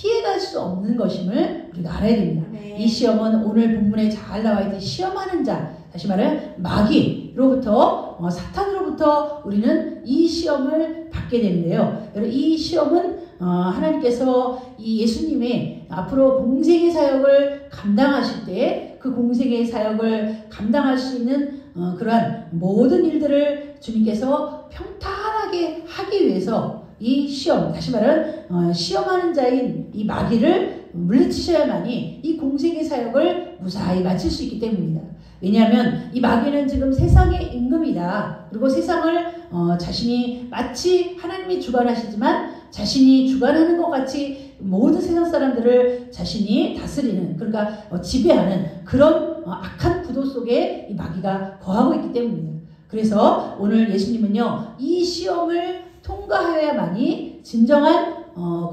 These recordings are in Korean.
피해갈 수 없는 것임을 우리가 알아야 됩니다. 네. 이 시험은 오늘 본문에 잘 나와 있듯 시험하는 자, 다시 말해 마귀로부터 사탄으로부터 우리는 이 시험을 받게 되는데요. 여러분 이 시험은 하나님께서 이 예수님의 앞으로 공생의 사역을 감당하실 때 그 공생의 사역을 감당할 수 있는 그러한 모든 일들을 주님께서 평탄하게 하기 위해서 이 시험, 다시 말하면 시험하는 자인 이 마귀를 물리치셔야만이 이 공생의 사역을 무사히 마칠 수 있기 때문입니다. 왜냐하면 이 마귀는 지금 세상의 임금이다. 그리고 세상을 자신이 마치 하나님이 주관하시지만 자신이 주관하는 것 같이 모든 세상 사람들을 자신이 다스리는, 그러니까 지배하는 그런 악한 구도 속에 이 마귀가 거하고 있기 때문입니다. 그래서 오늘 예수님은요, 이 시험을 통과하여야만이 진정한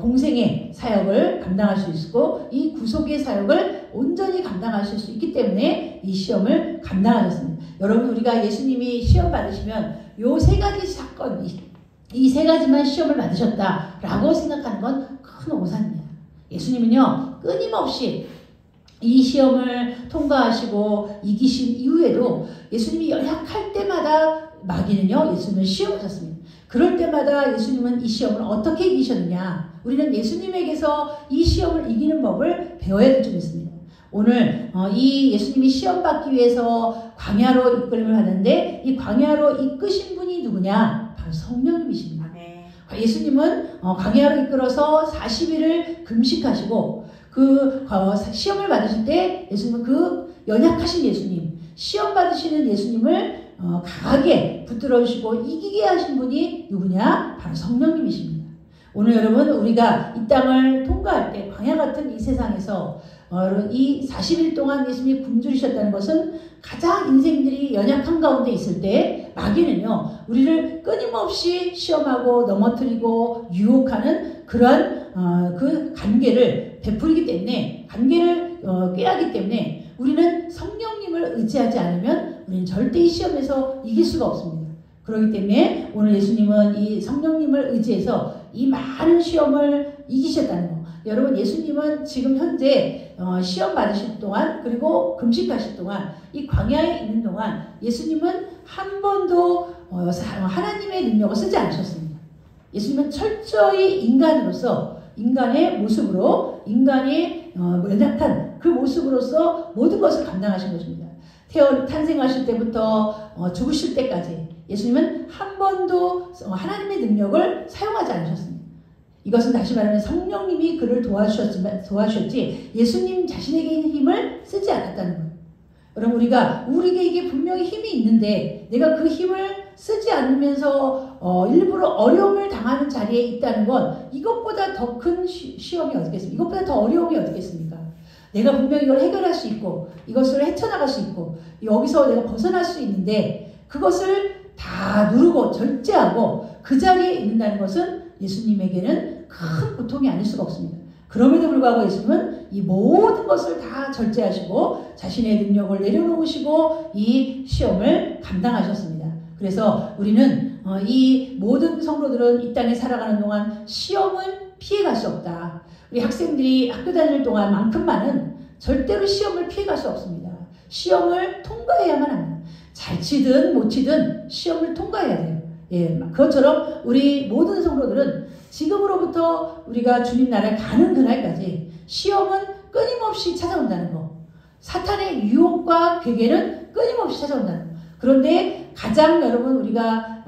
공생의 사역을 감당할 수 있고 이 구속의 사역을 온전히 감당하실 수 있기 때문에 이 시험을 감당하셨습니다. 여러분 우리가 예수님이 시험 받으시면 요 세 가지 사건, 이 세 가지만 시험을 받으셨다라고 생각하는 건 큰 오산입니다. 예수님은요 끊임없이 이 시험을 통과하시고 이기신 이후에도 예수님이 연약할 때마다 마귀는요 예수님을 시험하셨습니다. 그럴 때마다 예수님은 이 시험을 어떻게 이기셨느냐, 우리는 예수님에게서 이 시험을 이기는 법을 배워야 될 줄 믿습니다. 오늘 이 예수님이 시험 받기 위해서 광야로 이끌림을 하는데 이 광야로 이끄신 분이 누구냐? 바로 성령님이십니다. 예수님은 광야로 이끌어서 40일을 금식하시고 그 시험을 받으실 때 예수님은 그 연약하신 예수님, 시험 받으시는 예수님을 강하게 붙들어주시고 이기게 하신 분이 누구냐? 바로 성령님이십니다. 오늘 여러분 우리가 이 땅을 통과할 때 광야 같은 이 세상에서 이 40일 동안 예수님이 굶주리셨다는 것은 가장 인생들이 연약한 가운데 있을 때 마귀는요 우리를 끊임없이 시험하고 넘어뜨리고 유혹하는 그러한 그 관계를 베풀기 때문에, 관계를 꾀하기 때문에 우리는 성령님을 의지하지 않으면 우리는 절대 이 시험에서 이길 수가 없습니다. 그렇기 때문에 오늘 예수님은 이 성령님을 의지해서 이 많은 시험을 이기셨다는 거. 여러분 예수님은 지금 현재 시험 받으실 동안 그리고 금식하실 동안 이 광야에 있는 동안 예수님은 한 번도 하나님의 능력을 쓰지 않으셨습니다. 예수님은 철저히 인간으로서 인간의 모습으로 인간의 연약한 그 모습으로서 모든 것을 감당하신 것입니다. 탄생하실 때부터 죽으실 때까지 예수님은 한 번도 하나님의 능력을 사용하지 않으셨습니다. 이것은 다시 말하면 성령님이 그를 도와주셨지 예수님 자신에게 힘을 쓰지 않았다는 거예요. 여러분 우리에게 분명히 힘이 있는데 내가 그 힘을 쓰지 않으면서 일부러 어려움을 당하는 자리에 있다는 건 이것보다 더 큰 시험이 어디겠습니까? 이것보다 더 어려움이 어디겠습니까? 내가 분명히 이걸 해결할 수 있고 이것을 헤쳐나갈 수 있고 여기서 내가 벗어날 수 있는데 그것을 다 누르고 절제하고 그 자리에 있는다는 것은 예수님에게는 큰 고통이 아닐 수가 없습니다. 그럼에도 불구하고 예수님은 이 모든 것을 다 절제하시고 자신의 능력을 내려놓으시고 이 시험을 감당하셨습니다. 그래서 우리는 이 모든 성도들은 이 땅에 살아가는 동안 시험을 피해갈 수 없다. 우리 학생들이 학교 다닐 동안만큼만은 절대로 시험을 피해갈 수 없습니다. 시험을 통과해야만 합니다. 잘 치든 못 치든 시험을 통과해야 돼요. 예, 그것처럼 우리 모든 성도들은 지금으로부터 우리가 주님 나라에 가는 그날까지 시험은 끊임없이 찾아온다는 거. 사탄의 유혹과 괴계는 끊임없이 찾아온다는 거. 그런데 가장 여러분 우리가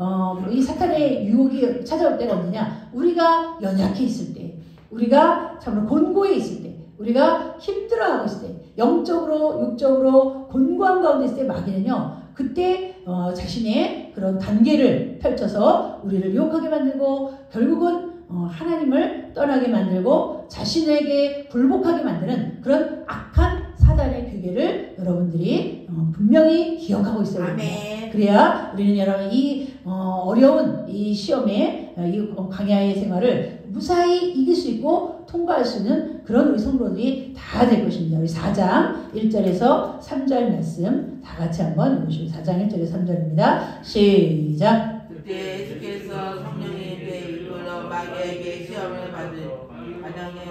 이 사탄의 유혹이 찾아올 때가 언제냐? 우리가 연약해 있을 때, 우리가 참으로 곤고해 있을 때, 우리가 힘들어하고 있을 때, 영적으로 육적으로 곤고한 가운데 있을 때 마귀는요 그때 자신의 그런 단계를 펼쳐서 우리를 유혹하게 만들고 결국은 하나님을 떠나게 만들고 자신에게 굴복하게 만드는 그런 악한 사단의 괴계를 여러분들이 분명히 기억하고 있어야 됩니다. 그래야 우리는 여러분 이 어려운 이 시험에 이 광야의 생활을 무사히 이길 수 있고 통과할 수 있는 그런 우리 성도들이 다 될 것입니다. 우리 4장 1절에서 3절 말씀 다 같이 한번 보시고 4장 1절에서 3절입니다. 시작. 그때 주께서 성령의 배 이끌어 마귀에게 시험을 받으시고 가장의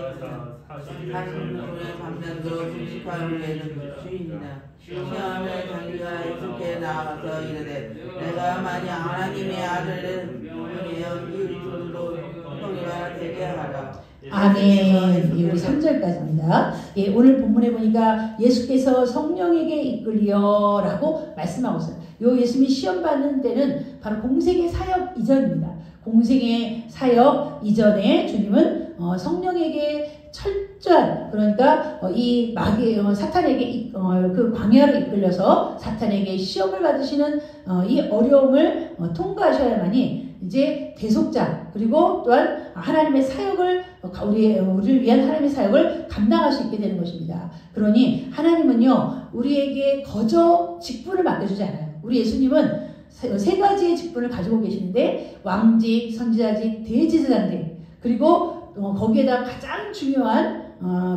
사슴의 방면으로 금식하여 되는 주인이나 시험에 자기가 예수께 나와서 이르되 내가 만약 하나님의 아들을 보내어 이 둘로 통일하여 되게 하라. 아멘. 우리 3절까지입니다. 예, 오늘 본문에 보니까 예수께서 성령에게 이끌리어라고 말씀하고 있어요. 요 예수님이 시험 받는 때는 바로 공생의 사역 이전입니다. 공생의 사역 이전에 주님은 성령에게 철저한, 그러니까 이 마귀 사탄에게 그 광야로 이끌려서 사탄에게 시험을 받으시는 이 어려움을 통과하셔야만이 이제 대속자, 그리고 또한 하나님의 사역을 우리를 위한 하나님의 사역을 감당할 수 있게 되는 것입니다. 그러니 하나님은요 우리에게 거저 직분을 맡겨주지 않아요. 우리 예수님은 세 가지의 직분을 가지고 계시는데 왕직, 선지자직, 대제사장직, 그리고 거기에다 가장 중요한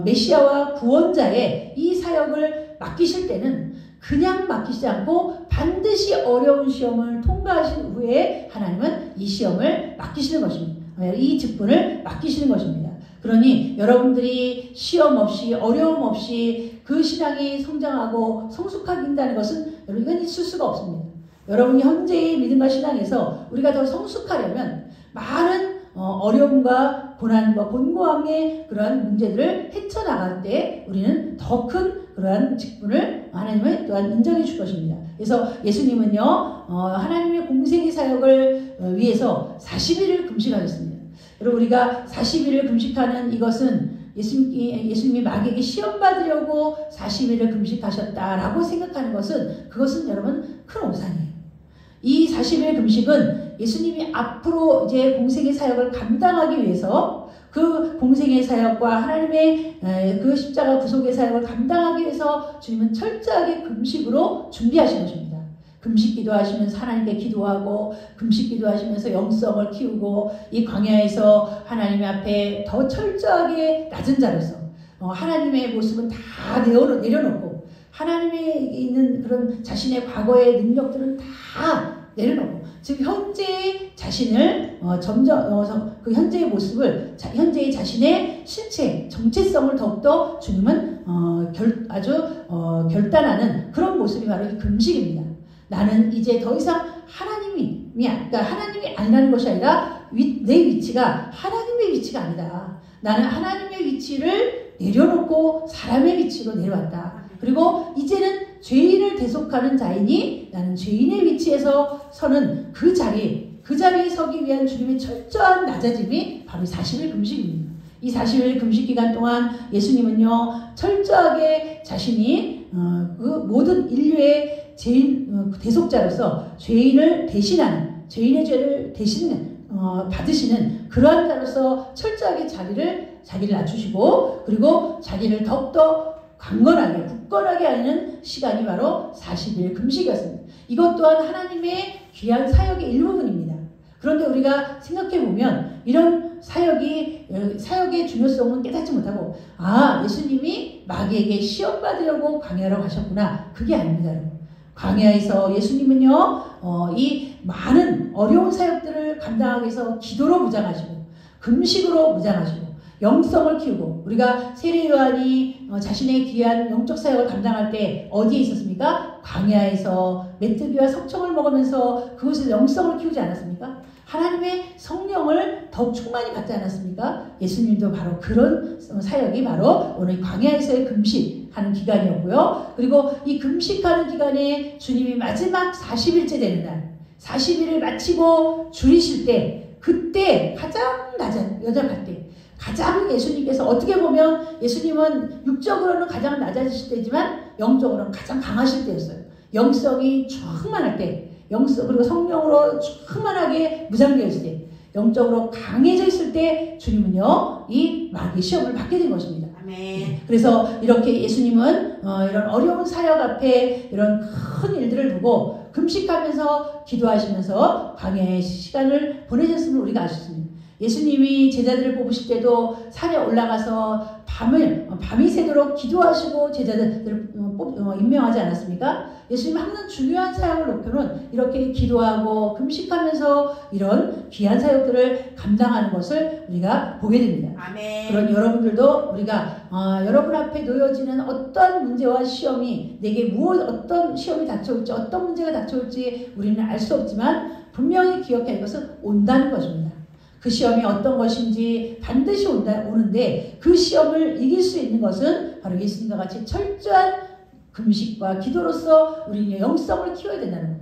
메시아와 구원자의 이 사역을 맡기실 때는 그냥 맡기지 않고 반드시 어려운 시험을 통과하신 후에 하나님은 이 시험을 맡기시는 것입니다. 이 직분을 맡기시는 것입니다. 그러니 여러분들이 시험 없이 어려움 없이 그 신앙이 성장하고 성숙하긴다는 것은 이건 있을 수가 없습니다. 여러분이 현재의 믿음과 신앙에서 우리가 더 성숙하려면 많은 어려움과 고난과 곤고함의 그러한 문제들을 헤쳐나갈 때 우리는 더 큰 그러한 직분을 하나님은 또한 인정해 줄 것입니다. 그래서 예수님은요 하나님의 공생의 사역을 위해서 40일을 금식하셨습니다. 여러분 우리가 40일을 금식하는 이것은 예수님이 마귀에게 시험 받으려고 40일을 금식하셨다라고 생각하는 것은 그것은 여러분 큰 오산이에요. 이 40일 금식은 예수님이 앞으로 이제 공생의 사역을 감당하기 위해서 그 공생의 사역과 하나님의 그 십자가 구속의 사역을 감당하기 위해서 주님은 철저하게 금식으로 준비하신 것입니다. 금식 기도하시면서 하나님께 기도하고 금식 기도하시면서 영성을 키우고 이 광야에서 하나님 앞에 더 철저하게 낮은 자로서 하나님의 모습은 다 내려놓고 하나님에 있는 그런 자신의 과거의 능력들은 다 내려놓고 즉 현재의 자신을 점점 그 현재의 모습을 현재의 자신의 실체 정체성을 더욱더 주님은 아주 결단하는 그런 모습이 바로 이 금식입니다. 나는 이제 더 이상 그러니까 하나님이 아니라는 것이 아니라 내 위치가 하나님의 위치가 아니다. 나는 하나님의 위치를 내려놓고 사람의 위치로 내려왔다. 그리고 이제는 죄인을 대속하는 자이니 나는 죄인의 위치에서 서는 그 자리에 서기 위한 주님의 철저한 낮아짐이 바로 40일 금식입니다. 이 40일 금식 기간 동안 예수님은요 철저하게 자신이 그 모든 인류의 대속자로서 죄인을 대신하는 죄인의 죄를 받으시는 그러한 자로서 철저하게 자기를 낮추시고 그리고 자기를 더욱더 강건하게 굳건하게 하는 시간이 바로 40일 금식이었습니다. 이것 또한 하나님의 귀한 사역의 일부분입니다. 그런데 우리가 생각해보면 이런 사역의 중요성은 깨닫지 못하고 예수님이 마귀에게 시험 받으려고 광야로 가셨구나. 그게 아닙니다. 여러분. 광야에서 예수님은요 이 많은 어려운 사역들을 감당하기 위해서 기도로 무장하시고 금식으로 무장하시고 영성을 키우고 우리가 세례 요한이 자신의 귀한 영적 사역을 감당할 때 어디에 있었습니까? 광야에서 메뚜기와 석청을 먹으면서 그곳에서 영성을 키우지 않았습니까? 하나님의 성령을 더욱 충만히 받지 않았습니까? 예수님도 바로 그런 사역이 바로 오늘 광야에서의 금식하는 기간이었고요. 그리고 이 금식하는 기간에 주님이 마지막 40일째 되는 날 40일을 마치고 줄이실 때 그때 가장 낮은 연약할 때 가장 예수님께서 어떻게 보면 예수님은 육적으로는 가장 낮아지실 때지만 영적으로는 가장 강하실 때였어요. 영성이 충만할 때 그리고 성령으로 충만하게 무장되어 있을 때 영적으로 강해져 있을 때 주님은요 이 마귀 시험을 받게 된 것입니다. 아멘. 그래서 이렇게 예수님은 이런 어려운 사역 앞에 이런 큰 일들을 두고 금식하면서 기도하시면서 광야의 시간을 보내셨음을 우리가 아셨습니다. 예수님이 제자들을 뽑으실 때도 산에 올라가서 밤이 새도록 기도하시고 제자들을 임명하지 않았습니까? 예수님 항상 중요한 사역을 놓고는 이렇게 기도하고 금식하면서 이런 귀한 사역들을 감당하는 것을 우리가 보게 됩니다. 아멘. 그런 여러분들도 우리가 여러분 앞에 놓여지는 어떤 문제와 시험이 내게 어떤 시험이 닥쳐올지 어떤 문제가 닥쳐올지 우리는 알 수 없지만 분명히 기억할 것은 온다는 것입니다. 그 시험이 어떤 것인지 반드시 오는데 그 시험을 이길 수 있는 것은 바로 예수님과 같이 철저한 금식과 기도로서 우리의 영성을 키워야 된다는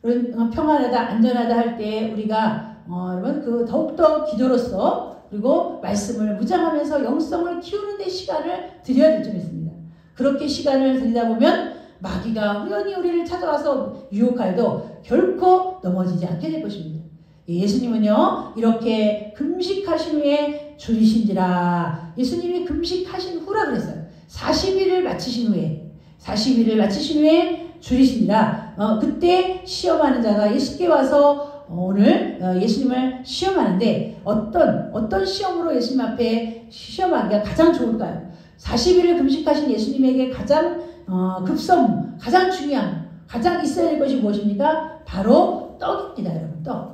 거예요. 평안하다, 안전하다 할 때 우리가 여러분 더욱더 기도로서 그리고 말씀을 묵상하면서 영성을 키우는 데 시간을 들여야 될 점이 있습니다. 그렇게 시간을 들이다 보면 마귀가 우연히 우리를 찾아와서 유혹하여도 결코 넘어지지 않게 될 것입니다. 예수님은요 이렇게 금식하신 후에 줄이신지라 예수님이 금식하신 후라 그랬어요. 40일을 마치신 후에 줄이신지라 그때 시험하는 자가 예수께 와서 오늘 예수님을 시험하는데 어떤 시험으로 예수님 앞에 시험하기가 가장 좋을까요? 40일을 금식하신 예수님에게 가장 가장 중요한 가장 있어야 될 것이 무엇입니까? 바로 떡입니다. 여러분 떡.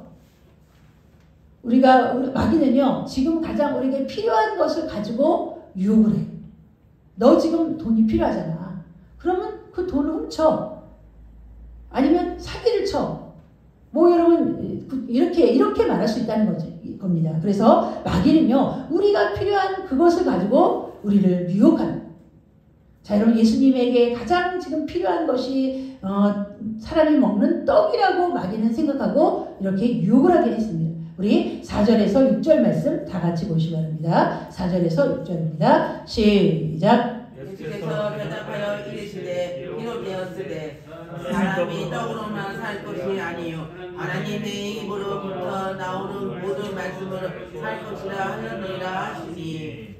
우리 마귀는요 지금 가장 우리에게 필요한 것을 가지고 유혹을 해. 너 지금 돈이 필요하잖아. 그러면 그 돈을 훔쳐. 아니면 사기를 쳐. 여러분 이렇게 말할 수 있다는 겁니다. 그래서 마귀는요 우리가 필요한 그것을 가지고 우리를 유혹하는. 자 여러분 예수님에게 가장 지금 필요한 것이 사람이 먹는 떡이라고 마귀는 생각하고 이렇게 유혹을 하게 했습니다. 우리 4절에서 6절 말씀 다 같이 보시기 바랍니다. 4절에서 6절입니다. 시작. 예수께서 대답하여 이르시되 기록되었으되 사람이 떡으로만 살 것이 아니요 하나님의 입으로부터 나오는 모든 말씀으로 살 것이라 하였느니라 하시니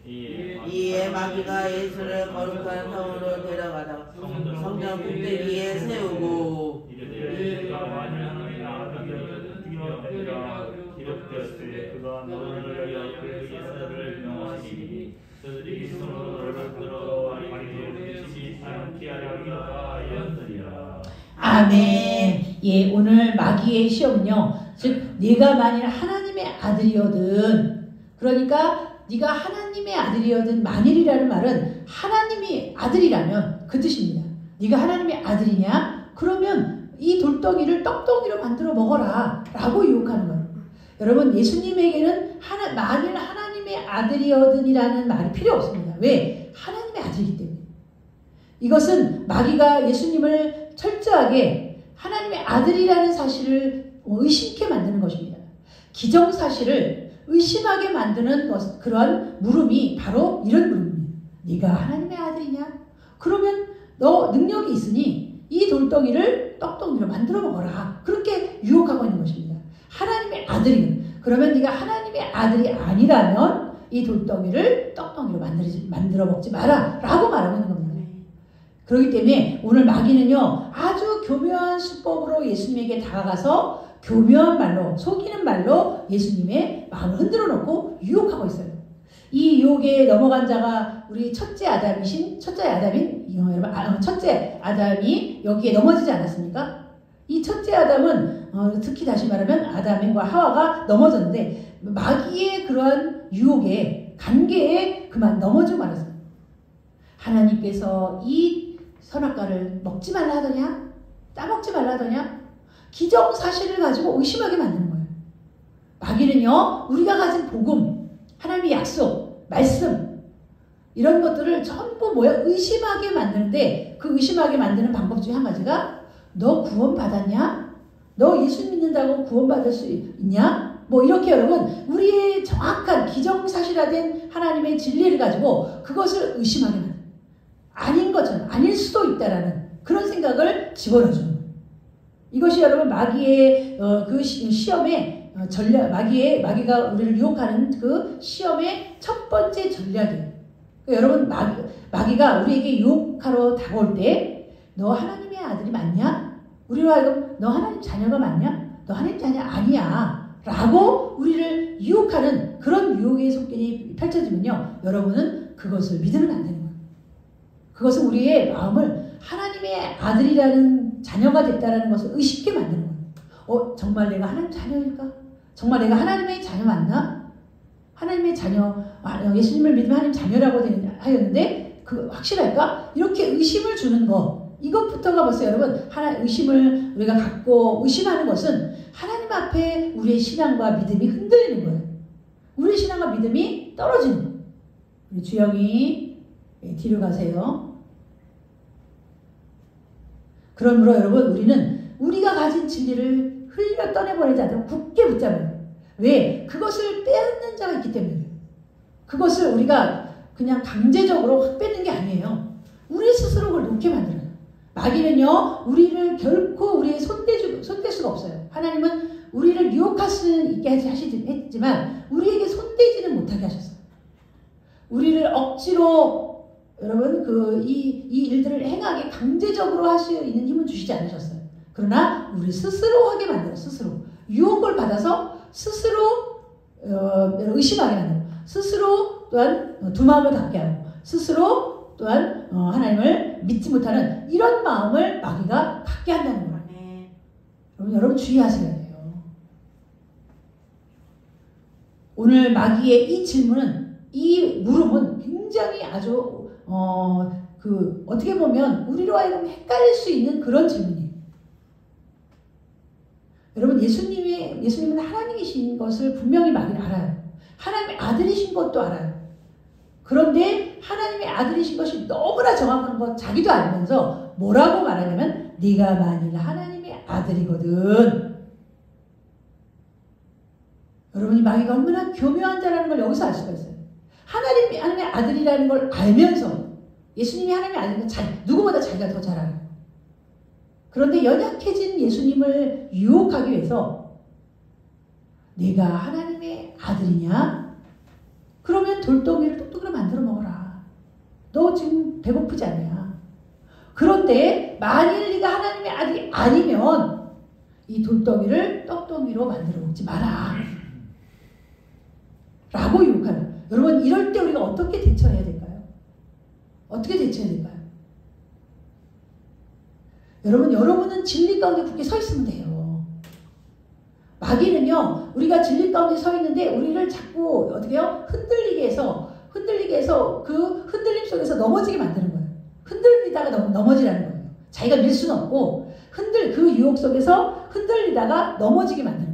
이에 마귀가 예수를 거룩한 성으로 데려가다 성전 꼭대기에 세우고 기록되었으되 그가 너를 위하여 그 예수를 명하시니 그들이 손으로 너를 끌어 마귀로 미치지 않게 하려 하였느니라. 아멘. 예, 오늘 마귀의 시험은요. 즉 네가 만일 하나님의 아들이거든. 그러니까 네가 하나님의 아들이거든. 만일이라는 말은 하나님이 아들이라면 그 뜻입니다. 네가 하나님의 아들이냐? 그러면 이 돌덩이를 떡덩이로 만들어 먹어라 라고 유혹하는 거예요. 여러분 예수님에게는 만일 하나님의 아들이거든이라는 말이 필요 없습니다. 왜? 하나님의 아들이기 때문에. 이것은 마귀가 예수님을 철저하게 하나님의 아들이라는 사실을 의심케 만드는 것입니다. 기정사실을 의심하게 만드는 그러한 물음이 바로 이런 물음입니다. 네가 하나님의 아들이냐? 그러면 너 능력이 있으니 이 돌덩이를 떡덩이로 만들어 먹어라. 그렇게 유혹하고 있는 것입니다. 하나님의 아들이면 그러면 네가 하나님의 아들이 아니라면 이 돌덩이를 떡덩이로 만들어 먹지 마라 라고 말하고 있는 겁니다. 그렇기 때문에 오늘 마귀는요 아주 교묘한 수법으로 예수님에게 다가가서 교묘한 말로 속이는 말로 예수님의 마음을 흔들어 놓고 유혹하고 있어요. 이 유혹에 넘어간 자가 우리 첫째 아담이 여기에 넘어지지 않았습니까? 이 첫째 아담은 특히 다시 말하면 아담과 하와가 넘어졌는데 마귀의 그러한 유혹에 관계에 그만 넘어지고 말았어요. 하나님께서 이 선악과를 먹지 말라 하더냐? 따먹지 말라 하더냐? 기정사실을 가지고 의심하게 만드는 거예요. 마귀는요 우리가 가진 복음, 하나님의 약속, 말씀 이런 것들을 전부 의심하게 만드는데 그 의심하게 만드는 방법 중에 한 가지가 너 구원 받았냐? 너 예수 믿는다고 구원 받을 수 있냐? 이렇게 여러분 우리의 정확한 기정사실화된 하나님의 진리를 가지고 그것을 의심하게 만드는 아닌 것처럼 아닐 수도 있다라는 그런 생각을 집어넣어주는 거예요. 이것이 여러분 마귀의 그 시험의 전략, 마귀가 우리를 유혹하는 그 시험의 첫 번째 전략이에요. 여러분 마귀가 우리에게 유혹하러 다가올 때 너 하나님의 아들이 맞냐? 우리로 하여금 너 하나님 자녀가 맞냐? 너 하나님 자녀 아니야 라고 우리를 유혹하는 그런 유혹의 속견이 펼쳐지면요. 여러분은 그것을 믿으면 안 되는 거예요. 그것은 우리의 마음을 하나님의 아들이라는 자녀가 됐다는 것을 의식하게 만드는 거예요. 정말 내가 하나님 자녀일까? 정말 내가 하나님의 자녀 맞나? 하나님의 자녀, 예수님을 믿으면 하나님 자녀라고 하였는데 그 확실할까? 이렇게 의심을 주는 거, 이것부터가 벌써 여러분 의심을 우리가 갖고 의심하는 것은 하나님 앞에 우리의 신앙과 믿음이 흔들리는 거예요. 우리의 신앙과 믿음이 떨어지는 거예요. 우리 주영이 뒤로 가세요. 그러므로 여러분 우리는 우리가 가진 진리를 흘려 떠내버리지 않도록 굳게 붙잡아요. 왜? 그것을 빼앗는 자가 있기 때문에. 그것을 우리가 그냥 강제적으로 확 뺏는 게 아니에요. 우리 스스로 그걸 놓게 만들어요. 마귀는요, 우리를 결코 우리의 손댈 수가 없어요. 하나님은 우리를 유혹할 수 있게 했지만 우리에게 손대지는 못하게 하셨어요. 우리를 억지로 여러분 이 일들을 행하게 강제적으로 할 수 있는 힘은 주시지 않으셨어요. 그러나 우리 스스로 하게 만들어요. 스스로 유혹을 받아서 스스로 의심하게 만들어요. 스스로 또한 두 마음을 갖게 하고 스스로 또한 하나님을 믿지 못하는 이런 마음을 마귀가 갖게 한다는 거예요. 여러분 주의하셔야 돼요. 오늘 마귀의 이 질문은, 이 물음은 굉장히 아주 어떻게 보면 우리로 하여금 헷갈릴 수 있는 그런 질문이에요. 여러분 예수님은 하나님이신 것을 분명히 마귀는 알아요. 하나님의 아들이신 것도 알아요. 그런데 하나님의 아들이신 것이 너무나 정확한 것 자기도 알면서 뭐라고 말하냐면 네가 만일 하나님의 아들이거든. 여러분이 마귀가 얼마나 교묘한 자라는 걸 여기서 알 수가 있어요. 하나님의 아들이라는 걸 알면서 예수님이 하나님의 아들인 걸 누구보다 자기가 더 잘 알아요. 그런데 연약해진 예수님을 유혹하기 위해서 네가 하나님의 아들이냐? 그러면 돌덩이를 똑똑으로 만들어 먹어라. 너 지금 배고프지 않냐? 그런데 만일 네가 하나님의 아들이 아니면 이 돌덩이를 떡덩이로 만들어 먹지 마라. 라고 유혹하는. 여러분 이럴 때 우리가 어떻게 대처해야 될까요? 어떻게 대처해야 될까요? 여러분은 진리 가운데 굳게 서 있으면 돼요. 마귀는요, 우리가 진리 가운데 서 있는데 우리를 자꾸 어떻게요? 흔들리게 해서 그 흔들림 속에서 넘어지게 만드는 거예요. 흔들리다가 넘어지라는 거예요. 자기가 밀 수는 없고 그 유혹 속에서 흔들리다가 넘어지게 만드는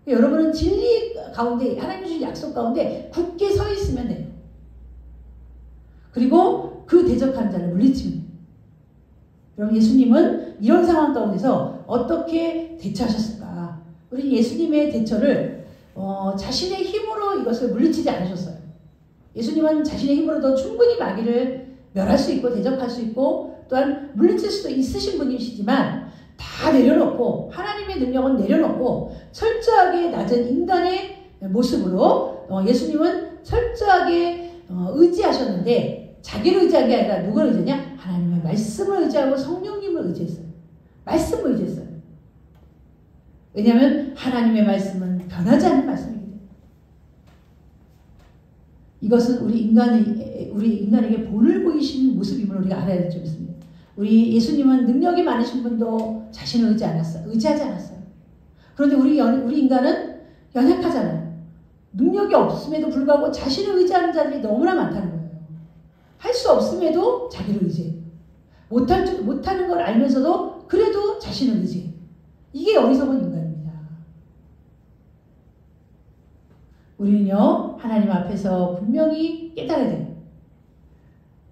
거예요. 여러분은 진리 가운데, 하나님 주신 약속 가운데 굳게 서 있으면 돼요. 그리고 그 대적하는 자를 물리치면 돼요. 여러분 예수님은 이런 상황 가운데서 어떻게 대처하셨을까? 우리 예수님의 대처를 자신의 힘으로 이것을 물리치지 않으셨어요. 예수님은 자신의 힘으로도 충분히 마귀를 멸할 수 있고 대적할 수 있고 또한 물리칠 수도 있으신 분이시지만 다 내려놓고 하나님의 능력은 내려놓고 철저하게 낮은 인간의 모습으로 예수님은 철저하게 의지하셨는데 자기를 의지한 게 아니라 누구를 의지했냐? 하나님의 말씀을 의지하고 성령님을 의지했어요. 말씀을 의지했어요. 왜냐하면 하나님의 말씀은 변하지 않는 말씀이기 때문에. 이것은 우리 인간에게 본을 보이신 모습임을 우리가 알아야 될 점이 있습니다. 우리 예수님은 능력이 많으신 분도 자신을 의지하지 않았어요. 그런데 우리 인간은 연약하잖아요. 능력이 없음에도 불구하고 자신을 의지하는 자들이 너무나 많다는 거예요. 할 수 없음에도 자기를 의지해요. 못하는 걸 알면서도 그래도 자신을 의지해요. 이게 어리석은 인간입니다. 우리는요, 하나님 앞에서 분명히 깨달아야 돼요.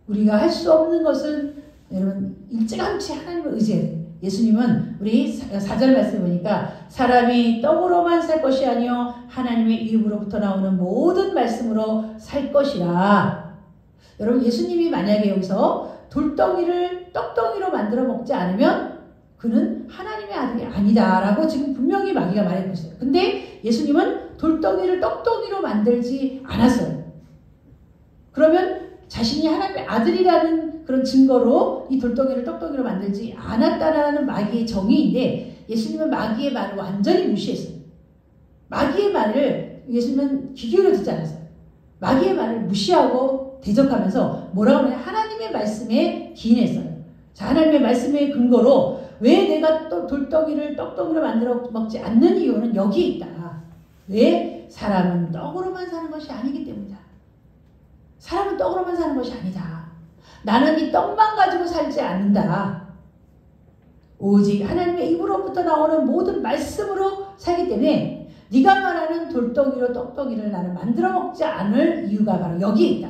우리가 할 수 없는 것은 여러분 일찌감치 하나님을 의지해야 돼요. 예수님은 우리 4절 말씀 보니까 사람이 떡으로만 살 것이 아니요 하나님의 입으로부터 나오는 모든 말씀으로 살 것이라. 여러분 예수님이 만약에 여기서 돌덩이를 떡덩이로 만들어 먹지 않으면 그는 하나님의 아들이 아니다라고 지금 분명히 마귀가 말하고 있어요. 근데 예수님은 돌덩이를 떡덩이로 만들지 않았어요. 그러면 자신이 하나님의 아들이라는 그런 증거로 이 돌덩이를 떡덩이로 만들지 않았다라는 마귀의 정의인데 예수님은 마귀의 말을 완전히 무시했어요. 마귀의 말을 예수님은 귀 기울여 듣지 않았어요. 마귀의 말을 무시하고 대적하면서 뭐라고 하냐? 하나님의 말씀에 기인했어요. 자, 하나님의 말씀의 근거로 왜 내가 또 돌덩이를 떡덩이로 만들어 먹지 않는 이유는 여기에 있다. 왜? 사람은 떡으로만 사는 것이 아니기 때문이다. 사람은 떡으로만 사는 것이 아니다. 나는 이 떡만 가지고 살지 않는다. 오직 하나님의 입으로부터 나오는 모든 말씀으로 살기 때문에 네가 말하는 돌덩이로 떡덩이를 나는 만들어 먹지 않을 이유가 바로 여기에 있다.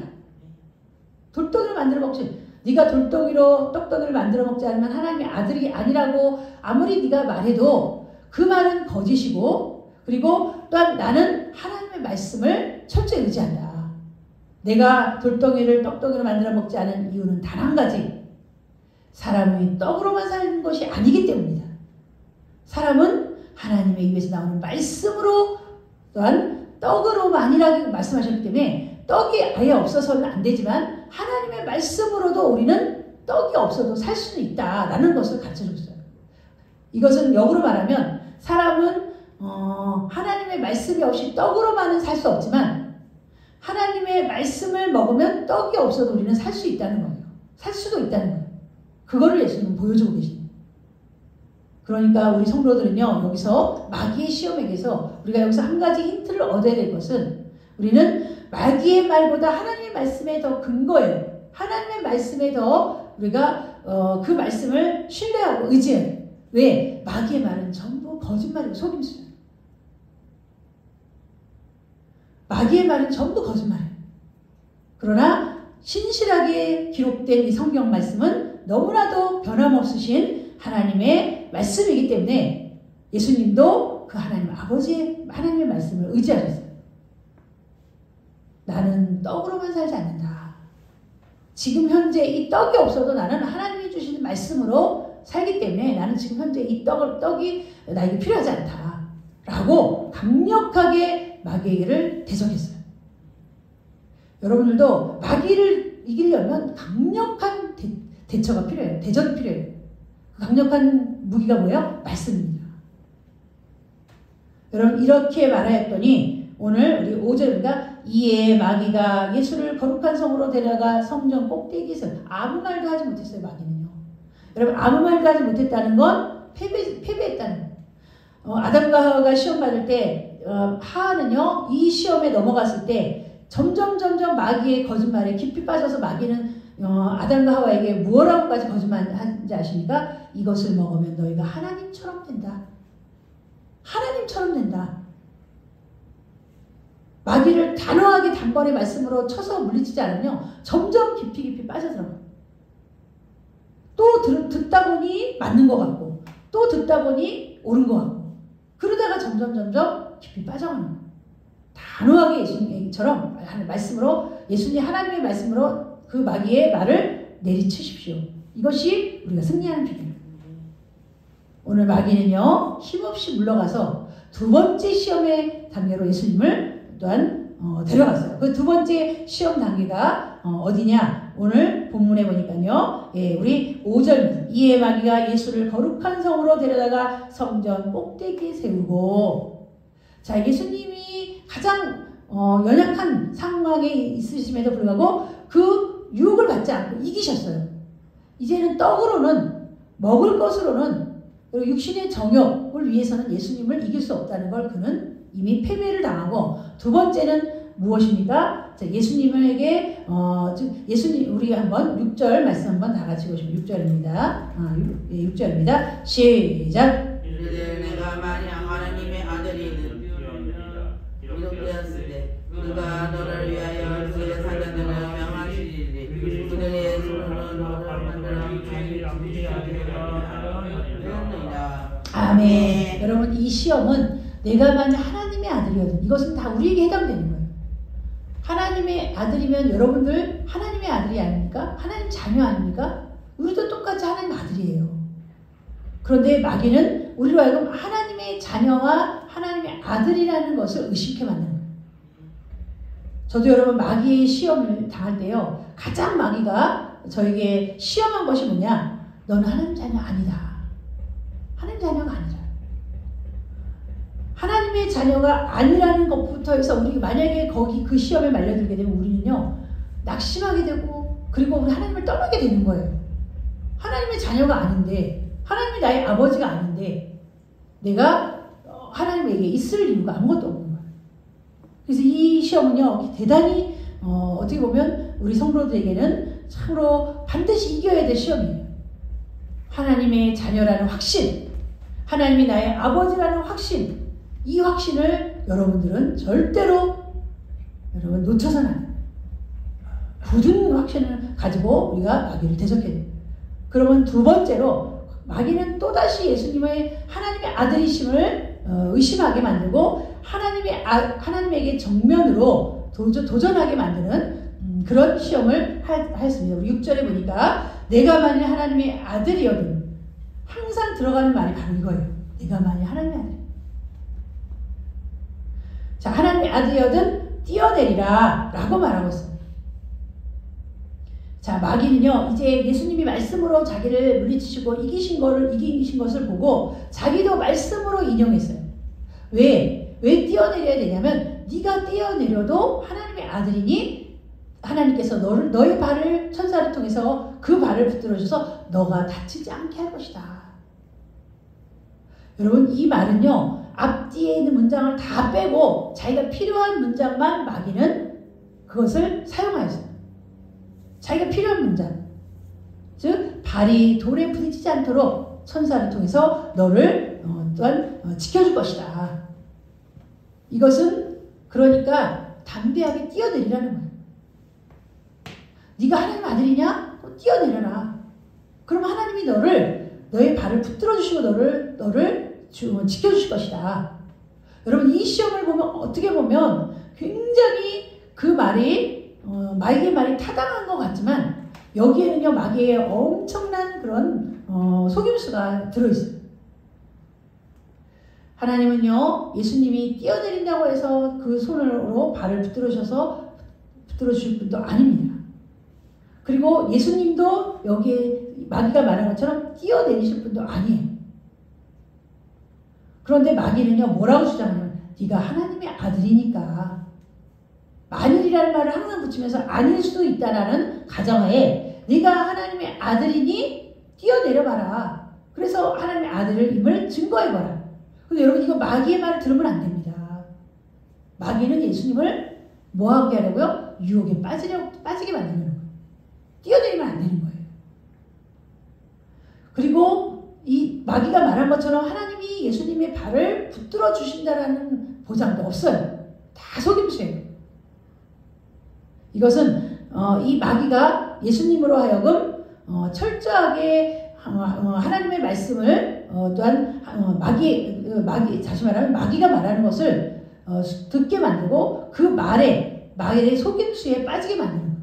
돌덩이로 만들어 먹지. 네가 돌덩이로 떡덩이를 만들어 먹지 않으면 하나님의 아들이 아니라고 아무리 네가 말해도 그 말은 거짓이고, 그리고 또한 나는 하나님의 말씀을 철저히 의지한다. 내가 돌덩이를 떡덩이로 만들어 먹지 않은 이유는 단 한 가지. 사람이 떡으로만 사는 것이 아니기 때문이다. 사람은 하나님의 입에서 나오는 말씀으로, 또한 떡으로만이라고 말씀하셨기 때문에 떡이 아예 없어서는 안 되지만 하나님의 말씀으로도 우리는 떡이 없어도 살 수는 있다라는 것을 가르쳐줬어요. 이것은 역으로 말하면 사람은 하나님의 말씀이 없이 떡으로만은 살 수 없지만 하나님의 말씀을 먹으면 떡이 없어도 우리는 살 수 있다는 거예요. 살 수도 있다는 거예요. 그거를 예수님은 보여주고 계십니다. 그러니까 우리 성도들은요, 여기서 마귀의 시험에게서 우리가 여기서 한 가지 힌트를 얻어야 될 것은, 우리는 마귀의 말보다 하나님의 말씀에 더 근거해요. 하나님의 말씀에 더 우리가 그 말씀을 신뢰하고 의지해요. 왜? 마귀의 말은 전부 거짓말이고 속임수예요. 마귀의 말은 전부 거짓말이에요. 그러나 신실하게 기록된 이 성경 말씀은 너무나도 변함없으신 하나님의 말씀이기 때문에 예수님도 그 하나님 아버지의 하나님의 말씀을 의지하셨어요. 나는 떡으로만 살지 않는다. 지금 현재 이 떡이 없어도 나는 하나님이 주시는 말씀으로 살기 때문에 나는 지금 현재 이 떡이 나에게 필요하지 않다. 라고 강력하게 마귀에게를 대적했어요. 여러분들도 마귀를 이기려면 강력한 대처가 필요해요. 대적이 필요해요. 강력한 무기가 뭐예요? 말씀입니다. 여러분, 이렇게 말하였더니 오늘 우리 5절입니다. 이에 마귀가 예수를 거룩한 성으로 데려가 성전 꼭대기에서 아무 말도 하지 못했어요. 마귀는요. 여러분, 아무 말도 하지 못했다는 건 패배했다는 거예요. 아담과 하와가 시험 받을 때 하와는요, 이 시험에 넘어갔을 때 점점 마귀의 거짓말에 깊이 빠져서 마귀는 아담과 하와에게 무엇라고까지 거짓말한지 아십니까? 이것을 먹으면 너희가 하나님처럼 된다. 하나님처럼 된다. 마귀를 단호하게 단번에 말씀으로 쳐서 물리치지 않으면 점점 깊이 빠져들어가요. 또 듣다 보니 맞는 것 같고, 또 듣다 보니 옳은 것 같고, 그러다가 점점 깊이 빠져가는 거예요. 단호하게 예수님처럼 말씀으로, 예수님 하나님의 말씀으로 그 마귀의 말을 내리치십시오. 이것이 우리가 승리하는 비결입니다. 오늘 마귀는요, 힘없이 물러가서 두 번째 시험의 단계로 예수님을 또한 데려갔어요. 그 두 번째 시험 단계가 어디냐? 오늘 본문에 보니까요, 우리 5절, 이에 마귀가 예수를 거룩한 성으로 데려다가 성전 꼭대기에 세우고, 자, 예수님이 가장 연약한 상황에 있으심에도 불구하고 그 유혹을 받지 않고 이기셨어요. 이제는 떡으로는, 먹을 것으로는, 그리고 육신의 정욕을 위해서는 예수님을 이길 수 없다는 걸 그는 이미 패배를 당하고, 두 번째는 무엇입니까? 자, 예수님에게 예수님, 우리 한번 6절 말씀 한번 다 같이 보시면 6절입니다. 6절입니다. 시작. 이르되 내가 만약 하나님의 아들이든 기록되었을 때 그가 너를 위하여 그의 사자들을 명하시리니 그들의 손으로 너를 만들어 아멘. 여러분, 이 시험은 내가 만약 하나님의 아들이거든, 이것은 다 우리에게 해당되는 거예요. 하나님의 아들이면 여러분들 하나님의 아들이 아닙니까? 하나님 자녀 아닙니까? 우리도 똑같이 하나님 아들이에요. 그런데 마귀는 우리로 하여금 하나님의 자녀와 하나님의 아들이라는 것을 의심케 만드는 거예요. 저도 여러분 마귀의 시험을 당할 때요, 가장 마귀가 저에게 시험한 것이 뭐냐? 너는 하나님 자녀 아니다. 하나님 자녀가 아니라. 하나님의 자녀가 아니라는 것부터 해서 우리 만약에 거기 그 시험에 말려들게 되면 우리는요 낙심하게 되고 그리고 우리 하나님을 떠나게 되는 거예요. 하나님의 자녀가 아닌데 하나님이 나의 아버지가 아닌데 내가 하나님에게 있을 이유가 아무것도 없는 거예요. 그래서 이 시험은요 대단히 어떻게 보면 우리 성도들에게는 참으로 반드시 이겨야 될 시험이에요. 하나님의 자녀라는 확신, 하나님이 나의 아버지라는 확신, 이 확신을 여러분들은 절대로 여러분 놓쳐서는 안 돼요. 굳은 확신을 가지고 우리가 마귀를 대적해야 돼요. 그러면 두 번째로 마귀는 또다시 예수님의 하나님의 아들이심을 의심하게 만들고 하나님에게 정면으로 도전하게 만드는 그런 시험을 하였습니다. 우리 6절에 보니까 내가 만일 하나님의 아들이어든 항상 들어가는 말이 바로 이거예요. 내가 만일 하나님의 아들. 자, 하나님의 아들이어든 뛰어내리라 라고 말하고 있습니다. 자, 마귀는요 이제 예수님이 말씀으로 자기를 물리치시고 이기신 것을 보고 자기도 말씀으로 인용했어요. 왜 뛰어내려야 되냐면 네가 뛰어내려도 하나님의 아들이니 하나님께서 너의 발을 천사를 통해서 그 발을 붙들어 주셔서 너가 다치지 않게 할 것이다. 여러분 이 말은요 앞뒤에 있는 문장을 다 빼고 자기가 필요한 문장만 마귀는 그것을 사용하였어요. 자기가 필요한 문장, 즉 발이 돌에 부딪히지 않도록 천사를 통해서 너를 또한 지켜줄 것이다. 이것은 그러니까 담대하게 뛰어내리라는 거예요. 네가 하나님 아들이냐? 뛰어내려라. 그럼 하나님이 너의 발을 붙들어 주시고 너를 지켜주실 것이다. 여러분 이 시험을 보면 어떻게 보면 굉장히 그 말이 마귀의 말이 타당한 것 같지만 여기에는요 마귀의 엄청난 그런 속임수가 들어있어요. 하나님은요 예수님이 뛰어내린다고 해서 그 손으로 발을 붙들어 주실 분도 아닙니다. 그리고 예수님도 여기에 마귀가 말한 것처럼 뛰어내리실 분도 아니에요. 그런데 마귀는요 뭐라고 주장하냐면 네가 하나님의 아들이니까, 만일이라는 말을 항상 붙이면서 아닐 수도 있다라는 가정하에 네가 하나님의 아들이니 뛰어내려봐라. 그래서 하나님의 아들임을 증거해봐라. 근데 여러분 이거 마귀의 말을 들으면 안 됩니다. 마귀는 예수님을 뭐하게 하려고요? 유혹에 빠지게 만드는 거예요. 뛰어내리면 안 되는 거예요. 그리고 이 마귀가 말한 것처럼 하나님이 예수님의 발을 붙들어 주신다라는 보장도 없어요. 다 속임수예요. 이것은 이 마귀가 예수님으로 하여금 철저하게 하나님의 말씀을 또한 다시 말하면 마귀가 말하는 것을 듣게 만들고 그 말의 속임수에 빠지게 만드는 거예요.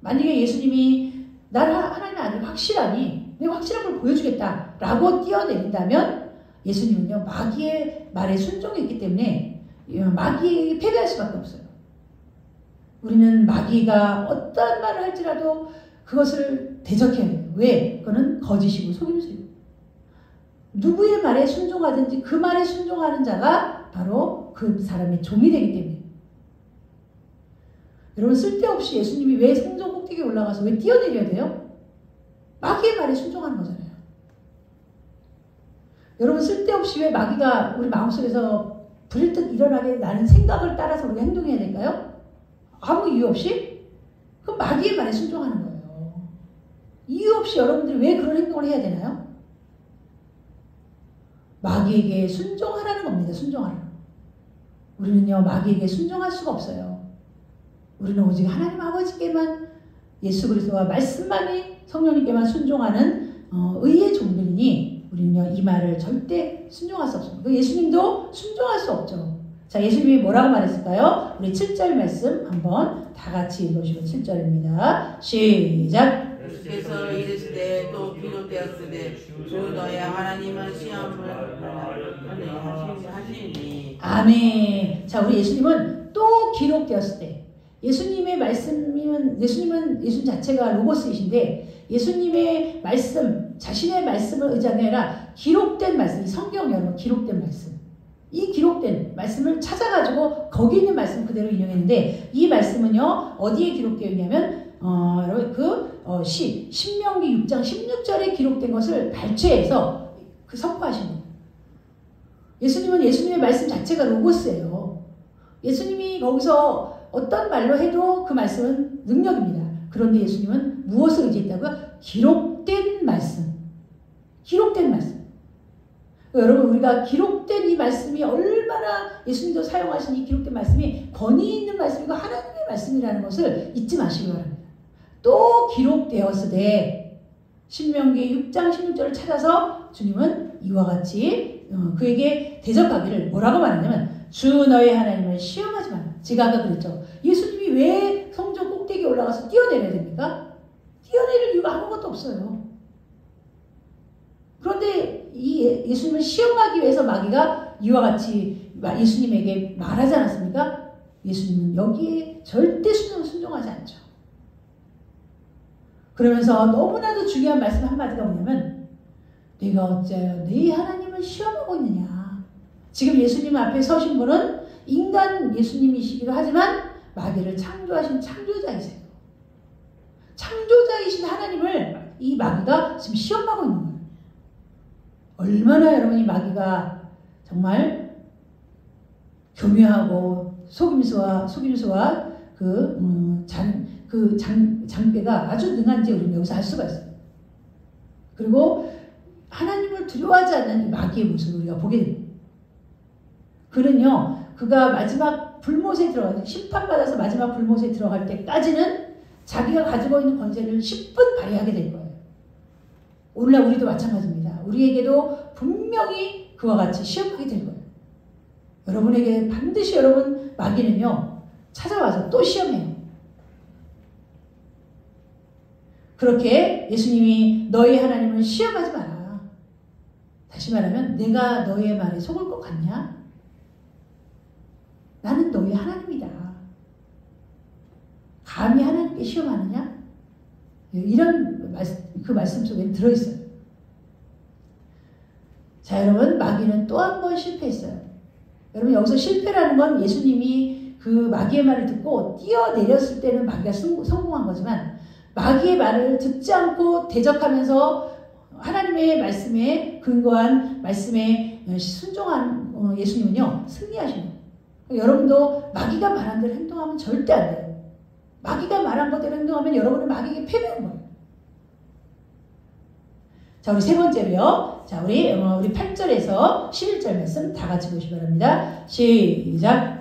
만약에 예수님이 날 하나님의 아들 확실하니 내가 확실한 걸 보여주겠다 라고 뛰어내린다면 예수님은요 마귀의 말에 순종했기 때문에 마귀에게 패배할 수밖에 없어요. 우리는 마귀가 어떠한 말을 할지라도 그것을 대적해야 해요. 왜? 그거는 거짓이고 속임수예요. 누구의 말에 순종하든지 그 말에 순종하는 자가 바로 그 사람의 종이 되기 때문에. 여러분 쓸데없이 예수님이 왜 성전 꼭대기에 올라가서 왜 뛰어내려야 돼요? 마귀의 말에 순종하는 거잖아요. 여러분 쓸데없이 왜 마귀가 우리 마음속에서 불일듯 일어나게 나는 생각을 따라서 우리가 행동해야 될까요? 아무 이유 없이? 그럼 마귀의 말에 순종하는 거예요. 이유 없이 여러분들이 왜 그런 행동을 해야 되나요? 마귀에게 순종하라는 겁니다. 순종하라. 우리는요 마귀에게 순종할 수가 없어요. 우리는 오직 하나님 아버지께만, 예수 그리스도와 말씀만이 성령님께만 순종하는 의의 종들이니 우리는요 이 말을 절대 순종할 수 없습니다. 예수님도 순종할 수 없죠. 자, 예수님이 뭐라고 말했을까요? 우리 7절 말씀 한번 다 같이 읽으시고 7절입니다. 시작. 예수께서 이르시되 또 기록되었으되 주 너의 하나님은 시험을 하시니. 아멘. 자, 우리 예수님은 또 기록되었을 때, 예수님의 말씀은 예수님 자체가 로고스이신데 예수님의 말씀, 자신의 말씀을 의지하는 게 아니라 기록된 말씀, 이 성경 여러분 기록된 말씀. 이 기록된 말씀을 찾아가지고 거기 있는 말씀 그대로 인용했는데 이 말씀은요 어디에 기록되어 있냐면 신명기 6장 16절에 기록된 것을 발췌해서 선포하신 거예요. 예수님은 예수님의 말씀 자체가 로고스예요. 예수님이 거기서 어떤 말로 해도 그 말씀은 능력입니다. 그런데 예수님은 무엇을 의지했다고요? 기록된 말씀. 기록된 말씀. 여러분 우리가 기록된 이 말씀이 얼마나 예수님도 사용하신 이 기록된 말씀이 권위 있는 말씀이고 하나님의 말씀이라는 것을 잊지 마시기 바랍니다. 또 기록되었으되 신명기 6장 16절을 찾아서 주님은 이와 같이 그에게 대적하기를 뭐라고 말하냐면 주 너의 하나님을 시험하지 마라. 제가 아까 그랬죠. 예수님이 왜 성전 꼭대기에 올라가서 뛰어내려야 됩니까? 뛰어내릴 이유가 아무것도 없어요. 그런데 이 예수님을 시험하기 위해서 마귀가 이와 같이 예수님에게 말하지 않았습니까? 예수님은 여기에 절대 순종하지 않죠. 그러면서 너무나도 중요한 말씀 한마디가 뭐냐면 내가 어째요 네 하나님을 시험하고 있느냐. 지금 예수님 앞에 서신 분은 인간 예수님이시기도 하지만 마귀를 창조하신 창조자이세요. 창조자이신 하나님을 이 마귀가 지금 시험하고 있는 거예요. 얼마나 여러분이 마귀가 정말 교묘하고 속임수와 장대가 아주 능한지 우리는 여기서 알 수가 있어요. 그리고 하나님을 두려워하지 않는 이 마귀의 모습을 우리가 보게 됩니다. 그는요, 그가 마지막 불못에 심판받아서 마지막 불못에 들어갈 때까지는 자기가 가지고 있는 권세를 10분 발휘하게 될 거예요. 오늘날 우리도 마찬가지입니다. 우리에게도 분명히 그와 같이 시험하게 될 거예요. 여러분에게 반드시 여러분 마귀는요, 찾아와서 또 시험해요. 그렇게 예수님이 너희 하나님을 시험하지 마라. 다시 말하면 내가 너의 말에 속을 것 같냐? 나는 너의 하나님이다. 감히 하나님께 시험하느냐? 이런 그 말씀 속에 들어있어요. 자, 여러분 마귀는 또 한 번 실패했어요. 여러분 여기서 실패라는 건 예수님이 그 마귀의 말을 듣고 뛰어내렸을 때는 마귀가 성공한 거지만 마귀의 말을 듣지 않고 대적하면서 하나님의 말씀에 근거한 말씀에 순종한 예수님은요 승리하신 거예요. 여러분도 마귀가 말한 대로 행동하면 절대 안 돼요. 마귀가 말한 것대로 행동하면 여러분은 마귀에게 패배한 거예요. 자, 우리 세 번째로요. 자, 우리 8절에서 11절 말씀 다 같이 보시기 바랍니다. 시작.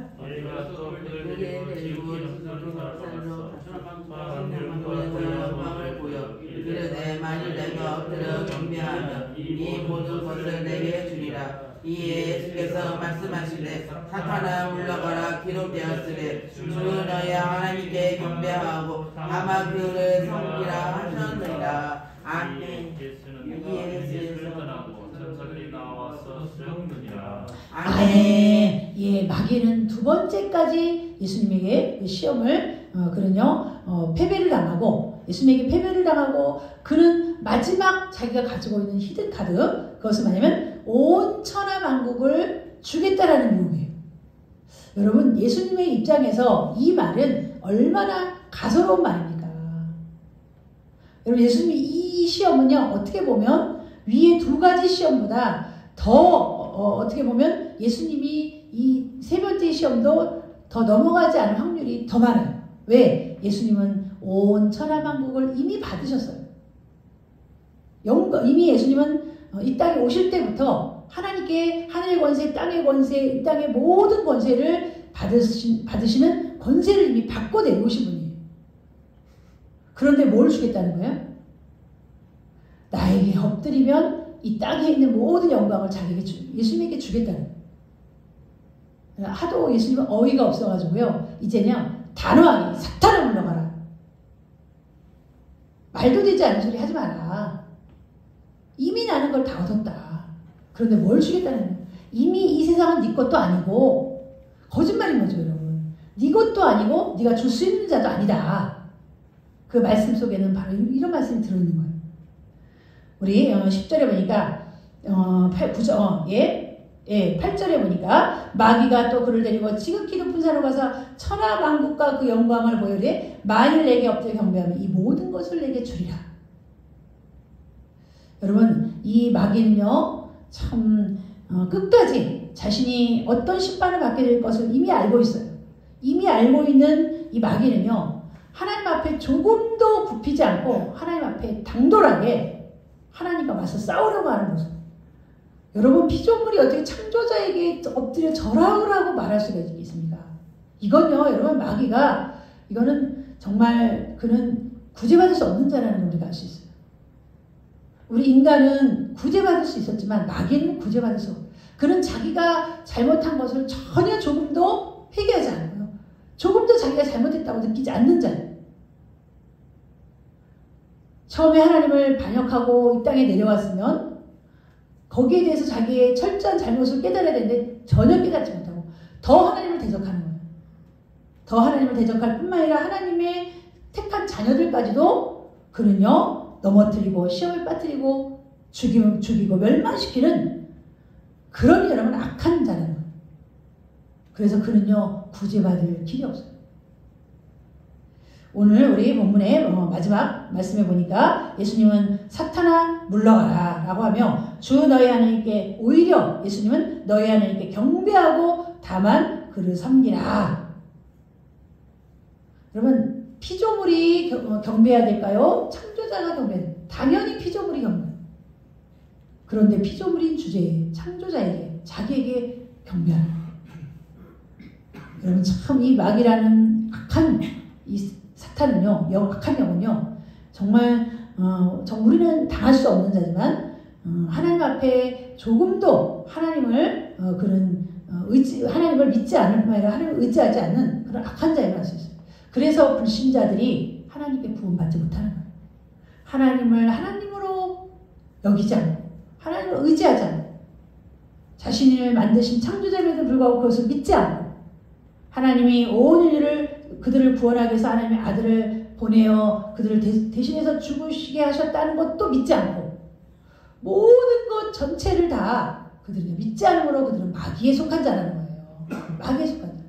이르되 만일 내가 엎드려 경배하면 이 모든 것을 내게 주리라. 이에 예수께서 말씀하시되 사탄아 물러가라. 기록되었으되 주 너의 하나님께 경배하고 다만 그를 섬기라 하셨느니라. 아멘. 예수는 떠나고 천사들이 나와서 썩느니라. 아멘. 예, 마귀는 두 번째까지 예수님에게 시험을 패배를 당하고 예수님에게 패배를 당하고 그는 마지막 자기가 가지고 있는 히든 카드 그것은 뭐냐면 온 천하 만국을 주겠다라는 유혹이에요. 여러분 예수님의 입장에서 이 말은 얼마나 가소로운 말입니까? 여러분 예수님이 이 시험은요 어떻게 보면 위에 두 가지 시험보다 더 어떻게 보면 예수님이 이 세 번째 시험도 더 넘어가지 않을 확률이 더 많아요. 왜? 예수님은 온 천하 만국을 이미 받으셨어요. 이미 예수님은 이 땅에 오실 때부터 하나님께 하늘의 권세, 땅의 권세, 이 땅의 모든 권세를 받으시는 권세를 이미 받고 내려오신 분이에요. 그런데 뭘 주겠다는 거예요? 나에게 엎드리면 이 땅에 있는 모든 영광을 예수님에게 주겠다는 거예요. 하도 예수님은 어이가 없어가지고요. 이제는 단호하게 사탄아 물러가라. 말도 되지 않은 소리 하지 마라. 이미 나는 걸 다 얻었다. 그런데 뭘 주겠다는 거예요? 이미 이 세상은 네 것도 아니고 거짓말인 거죠, 여러분. 네 것도 아니고 네가 줄 수 있는 자도 아니다. 그 말씀 속에는 바로 이런 말씀이 들어있는 거예요. 우리 10절에 보니까 9절 8절에 보니까 마귀가 또 그를 데리고 지극히 높은 산으로 가서 천하만국과 그 영광을 보여되 만일 내게 엎드려 경배하면 이 모든 것을 내게 주리라. 여러분, 이 마귀는요 참 끝까지 자신이 어떤 심판을 받게 될 것을 이미 알고 있어요. 이미 알고 있는 이 마귀는요 하나님 앞에 조금도 굽히지 않고 하나님 앞에 당돌하게 하나님과 맞서 싸우려고 하는 모습. 여러분, 피조물이 어떻게 창조자에게 엎드려 절하을 하고 말할 수가 있겠습니까? 이건요, 여러분, 마귀가, 이거는 정말 그는 구제받을 수 없는 자라는 걸 우리가 알 수 있어요. 우리 인간은 구제받을 수 있었지만 마귀는 구제받을 수 없어요. 그는 자기가 잘못한 것을 전혀 조금도 회개하지 않고요. 조금도 자기가 잘못했다고 느끼지 않는 자예요. 처음에 하나님을 반역하고 이 땅에 내려왔으면 거기에 대해서 자기의 철저한 잘못을 깨달아야 되는데 전혀 깨닫지 못하고 더 하나님을 대적하는 거예요. 더 하나님을 대적할 뿐만 아니라 하나님의 택한 자녀들까지도 그는요 넘어뜨리고 시험을 빠뜨리고 죽이고 멸망시키는 그런 여러분 악한 자라는 거예요. 그래서 그는요 구제받을 길이 없어요. 오늘 우리 본문의 마지막 말씀에 보니까 예수님은 사탄아 물러가라 라고 하며 주 너희 하나님께 오히려 예수님은 너희 하나님께 경배하고 다만 그를 섬기라. 여러분, 피조물이 경배해야 될까요? 창조자가 경배해야 될까요? 당연히 피조물이 경배해요. 그런데 피조물인 주제에 창조자에게 자기에게 경배하는 거예요. 여러분, 참 이 마귀라는 악한 이 사탄은요, 악한 영은요, 정말 우리는 당할 수 없는 자지만 하나님 앞에 조금도 하나님을 하나님을 믿지 않을 뿐만 아니라 하나님을 의지하지 않는 그런 악한 자임을 알 수 있어요. 그래서 불신자들이 하나님께 구원받지 못하는 거예요. 하나님을 하나님으로 여기지 않고 하나님을 의지하지 않고 자신을 만드신 창조자임에도 불구하고 그것을 믿지 않고 하나님이 온 인류를 그들을 구원하기 위해서 하나님의 아들을 보내어 그들을 대신해서 죽으시게 하셨다는 것도 믿지 않고 모든 것 전체를 다 그들이 믿지 않으므로 그들은 마귀에 속한 자라는 거예요. 마귀에 속한 자.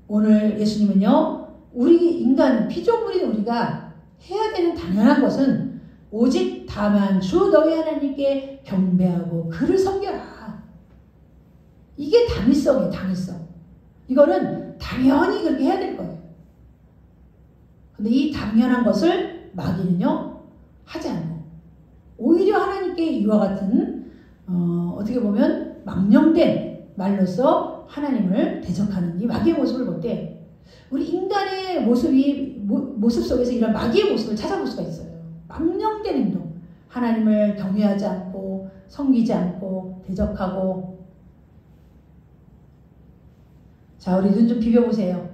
오늘 예수님은요, 우리 인간, 피조물인 우리가 해야 되는 당연한 것은 오직 다만 주 너희 하나님께 경배하고 그를 섬겨라. 이게 당위성이에요, 당위성. 이거는 당연히 그렇게 해야 될 거예요. 근데 이 당연한 것을 마귀는요, 하지 않고, 오히려 하나님께 이와 같은, 어떻게 보면 망령된 말로써 하나님을 대적하는 이 마귀의 모습을 볼 때, 우리 인간의 모습 속에서 이런 마귀의 모습을 찾아볼 수가 있어요. 망령된 행동. 하나님을 경외하지 않고, 섬기지 않고, 대적하고, 자, 우리 눈 좀 비벼보세요.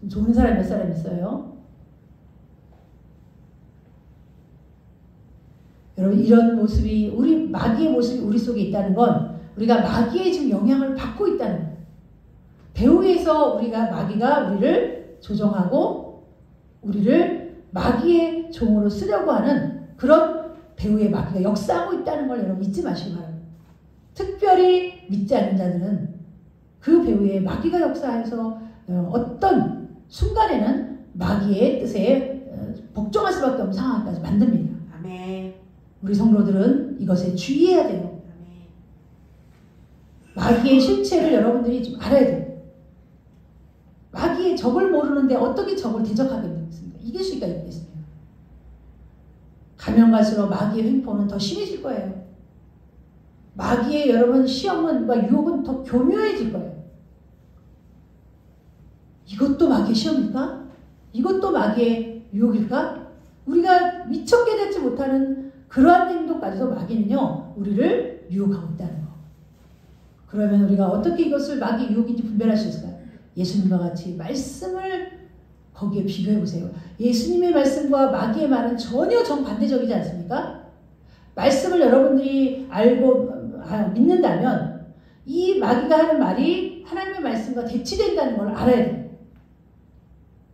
좀 좋은 사람 몇 사람 있어요? 여러분, 이런 모습이, 마귀의 모습이 우리 속에 있다는 건 우리가 마귀의 지금 영향을 받고 있다는 거예요. 배후에서 마귀가 우리를 조종하고 우리를 마귀의 종으로 쓰려고 하는 그런 배후의 마귀가 역사하고 있다는 걸 여러분 잊지 마시기 바랍니다. 특별히 믿지 않는 자들은 그 배후에 마귀가 역사해서 어떤 순간에는 마귀의 뜻에 복종할 수밖에 없는 상황까지 만듭니다. 아멘. 우리 성도들은 이것에 주의해야 돼요. 마귀의 실체를 여러분들이 좀 알아야 돼요. 마귀의 적을 모르는데 어떻게 적을 대적하겠습니까? 이길 수가 있겠습니까? 가면 갈수록 마귀의 횡포는 더 심해질 거예요. 마귀의 여러분 시험은 유혹은 더 교묘해질 거예요. 이것도 마귀의 시험일까? 이것도 마귀의 유혹일까? 우리가 미처 깨닫지 못하는 그러한 행동까지도 마귀는요, 우리를 유혹하고 있다는 거. 그러면 우리가 어떻게 이것을 마귀 유혹인지 분별할 수 있을까요? 예수님과 같이 말씀을 거기에 비교해 보세요. 예수님의 말씀과 마귀의 말은 전혀 정반대적이지 않습니까? 말씀을 여러분들이 알고 믿는다면 이 마귀가 하는 말이 하나님의 말씀과 대치된다는 걸 알아야 돼요.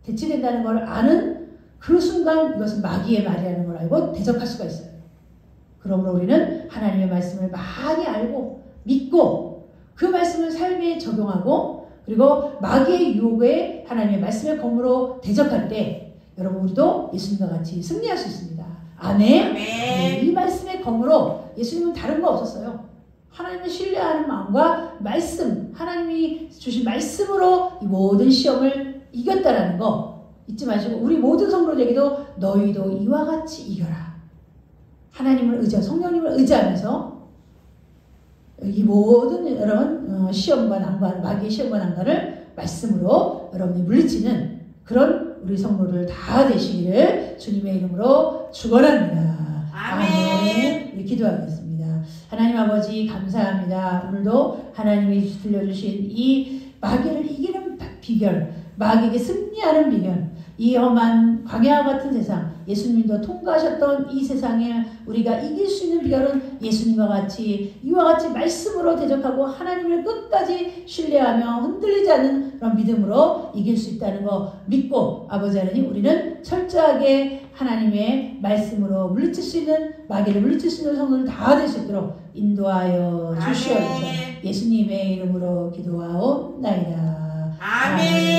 대치된다는 걸 아는 그 순간 이것은 마귀의 말이라는 걸 알고 대적할 수가 있어요. 그러므로 우리는 하나님의 말씀을 많이 알고 믿고 그 말씀을 삶에 적용하고 그리고 마귀의 유혹에 하나님의 말씀의 검으로 대적할 때 여러분 우리도 예수님과 같이 승리할 수 있습니다. 아멘. 네, 이 말씀의 검으로 예수님은 다른 거 없었어요. 하나님을 신뢰하는 마음과 말씀, 하나님이 주신 말씀으로 이 모든 시험을 이겼다라는 거 잊지 마시고 우리 모든 성도들에게도 너희도 이와 같이 이겨라. 하나님을 성령님을 의지하면서 이 모든 여러분 시험과 난관, 마귀의 시험과 난관을 말씀으로 여러분이 물리치는 그런 우리 성도들 다 되시기를 주님의 이름으로 축원합니다. 아멘. 우리 기도하겠습니다. 하나님 아버지 감사합니다. 오늘도 하나님이 들려주신 이 마귀를 이기는 비결, 마귀에게 승리하는 비결, 이 험한 광야와 같은 세상, 예수님도 통과하셨던 이 세상에 우리가 이길 수 있는 비결은 예수님과 같이 이와 같이 말씀으로 대적하고 하나님을 끝까지 신뢰하며 흔들리지 않는 그런 믿음으로 이길 수 있다는 거 믿고 아버지 하나님 우리는 철저하게 하나님의 말씀으로 물리칠 수 있는 마귀를 물리칠 수 있는 성도들 다 될 수 있도록 인도하여 주시옵소서. 예수님의 이름으로 기도하옵나이다. 아멘.